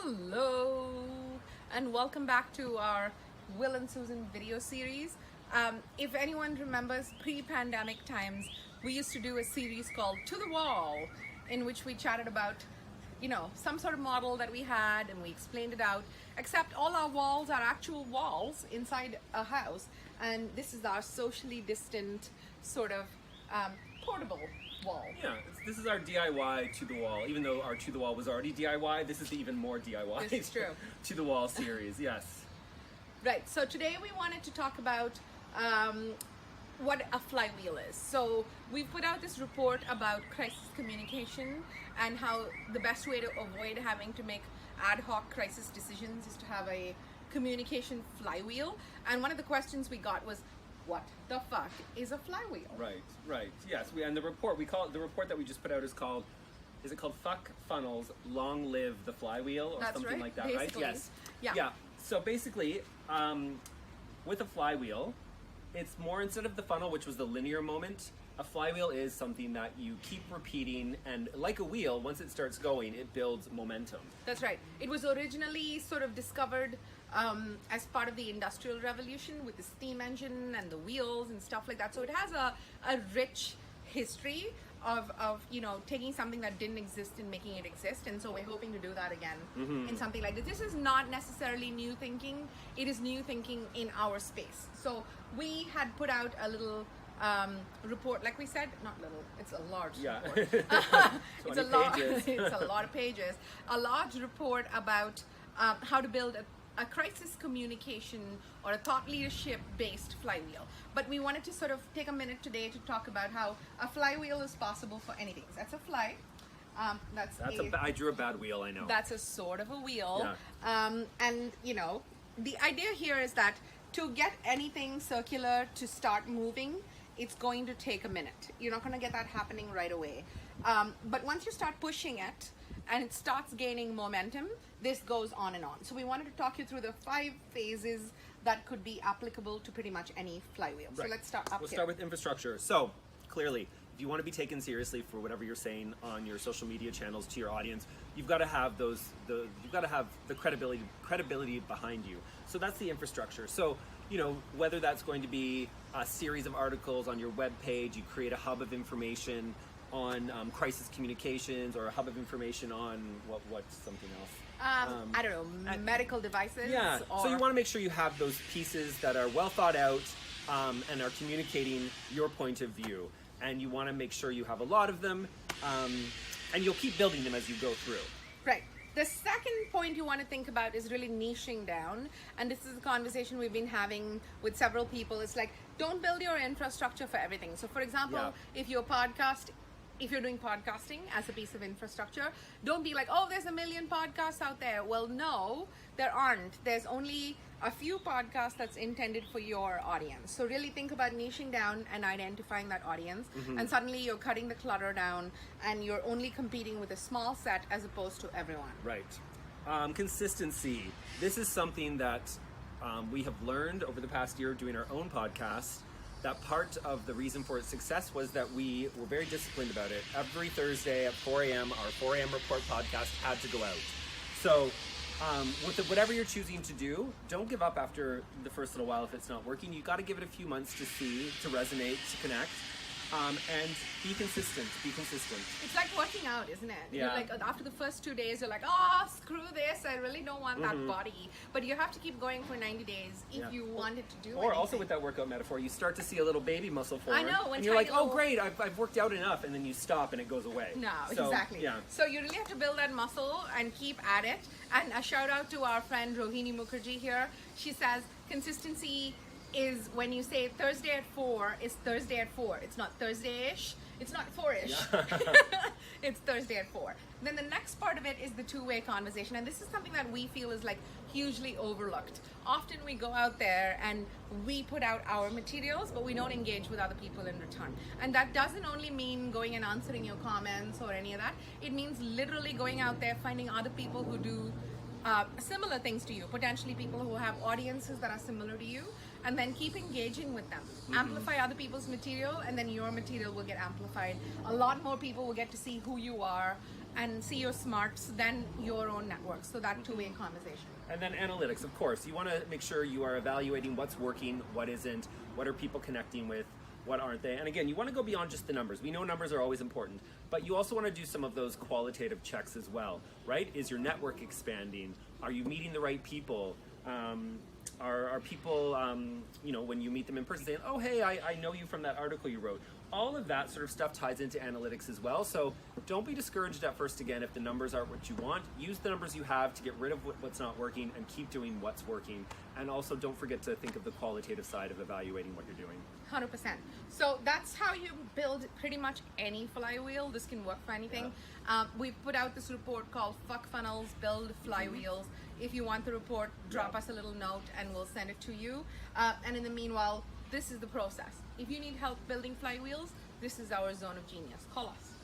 Hello and welcome back to our Will and Susan video series. If anyone remembers pre-pandemic times, we used to do a series called To the Wall, in which we chatted about, some sort of model that we had and we explained it out, except all our walls are actual walls inside a house, and this is our socially distant sort of portable wall. Yeah, this is our DIY To the Wall. Even though our To the Wall was already DIY, this is the even more DIY This is true. To the Wall series, yes. Right, so today we wanted to talk about what a flywheel is. So we've put out this report about crisis communication and how the best way to avoid having to make ad hoc crisis decisions is to have a communication flywheel. And one of the questions we got was, what the fuck is a flywheel? Right. Yes, and the report the report that we just put out is called Fuck Funnels, Long Live the Flywheel, or That's something right, like that, basically. right? Yes. Yeah. So basically, with a flywheel, it's more, instead of the funnel, which was the linear moment, a flywheel is something that you keep repeating, and like a wheel, once it starts going, it builds momentum. That's right. It was originally sort of discovered as part of the Industrial Revolution with the steam engine and the wheels and stuff like that. So it has a rich history of taking something that didn't exist and making it exist. And so we're hoping to do that again in something like this. This is not necessarily new thinking. It is new thinking in our space. So we had put out a little report, like we said, not little, it's a large report. It's a lot of pages. A large report about how to build a crisis communication or a thought leadership based flywheel. But we wanted to sort of take a minute today to talk about how a flywheel is possible for anything. So that's a fly. I drew a bad wheel, I know. That's a sort of a wheel. Yeah. And the idea here is that to get anything circular to start moving, it's going to take a minute. You're not going to get that happening right away. But once you start pushing it and it starts gaining momentum, this goes on and on. So we wanted to talk you through the 5 phases that could be applicable to pretty much any flywheel. So let's start up We'll here. start with infrastructure. So clearly, if you want to be taken seriously for whatever you're saying on your social media channels to your audience, you've got to have the credibility behind you. So that's the infrastructure. So whether that's going to be a series of articles on your web page, you create a hub of information on crisis communications, or a hub of information on what's something else. I don't know, medical devices. Yeah. So you want to make sure you have those pieces that are well thought out and are communicating your point of view. And you want to make sure you have a lot of them, and you'll keep building them as you go through. Right. The second point you want to think about is really niching down, and this is a conversation we've been having with several people. It's like, don't build your infrastructure for everything. So for example, if you're doing podcasting as a piece of infrastructure, don't be like, oh, there's a million podcasts out there. Well, no, there aren't. There's only a few podcasts that's intended for your audience. So really think about niching down and identifying that audience. And suddenly you're cutting the clutter down and you're only competing with a small set as opposed to everyone. Right. Consistency. This is something that we have learned over the past year doing our own podcast. That part of the reason for its success was that we were very disciplined about it. Every Thursday at 4 a.m., our 4 a.m. report podcast had to go out. So with whatever you're choosing to do, don't give up after the first little while if it's not working. You got to give it a few months to see, to resonate, to connect. And be consistent. It's like working out, isn't it? Yeah. You're like, after the first 2 days, you're like, oh, screw this. I really don't want that body. But you have to keep going for 90 days if you want it to do Or anything. also with that workout metaphor, you start to see a little baby muscle form. I know. And you're like, oh, great, I've worked out enough. And then you stop and it goes away. No, So, exactly. Yeah. So you really have to build that muscle and keep at it. And a shout out to our friend Rohini Mukherjee here. She says consistency is when you say Thursday at 4, it's Thursday at 4. It's not Thursday-ish. It's not 4-ish. Yeah. It's Thursday at 4. Then the next part of it is the two-way conversation. And this is something that we feel is like hugely overlooked. Often we go out there and we put out our materials, but we don't engage with other people in return. And that doesn't only mean going and answering your comments or any of that. It means literally going out there, finding other people who do similar things to you, potentially people who have audiences that are similar to you, and then keep engaging with them. Amplify other people's material, and then your material will get amplified. A lot more people will get to see who you are and see your smarts, then your own network. So that two-way conversation. And then analytics, of course. You want to make sure you are evaluating what's working, what isn't, what are people connecting with, what aren't they. And again, you want to go beyond just the numbers. We know numbers are always important, but you also want to do some of those qualitative checks as well, right? Is your network expanding? Are you meeting the right people? Are people, when you meet them in person, saying, oh, hey, I know you from that article you wrote. All of that sort of stuff ties into analytics as well. So don't be discouraged at first, again, if the numbers aren't what you want. Use the numbers you have to get rid of what's not working and keep doing what's working. And also don't forget to think of the qualitative side of evaluating what you're doing. 100%. So that's how you build pretty much any flywheel. This can work for anything. Yeah. We put out this report called Fuck Funnels, Build Flywheels. If you want the report, drop us a little note and we'll send it to you. And in the meanwhile, this is the process. If you need help building flywheels, this is our zone of genius. Call us.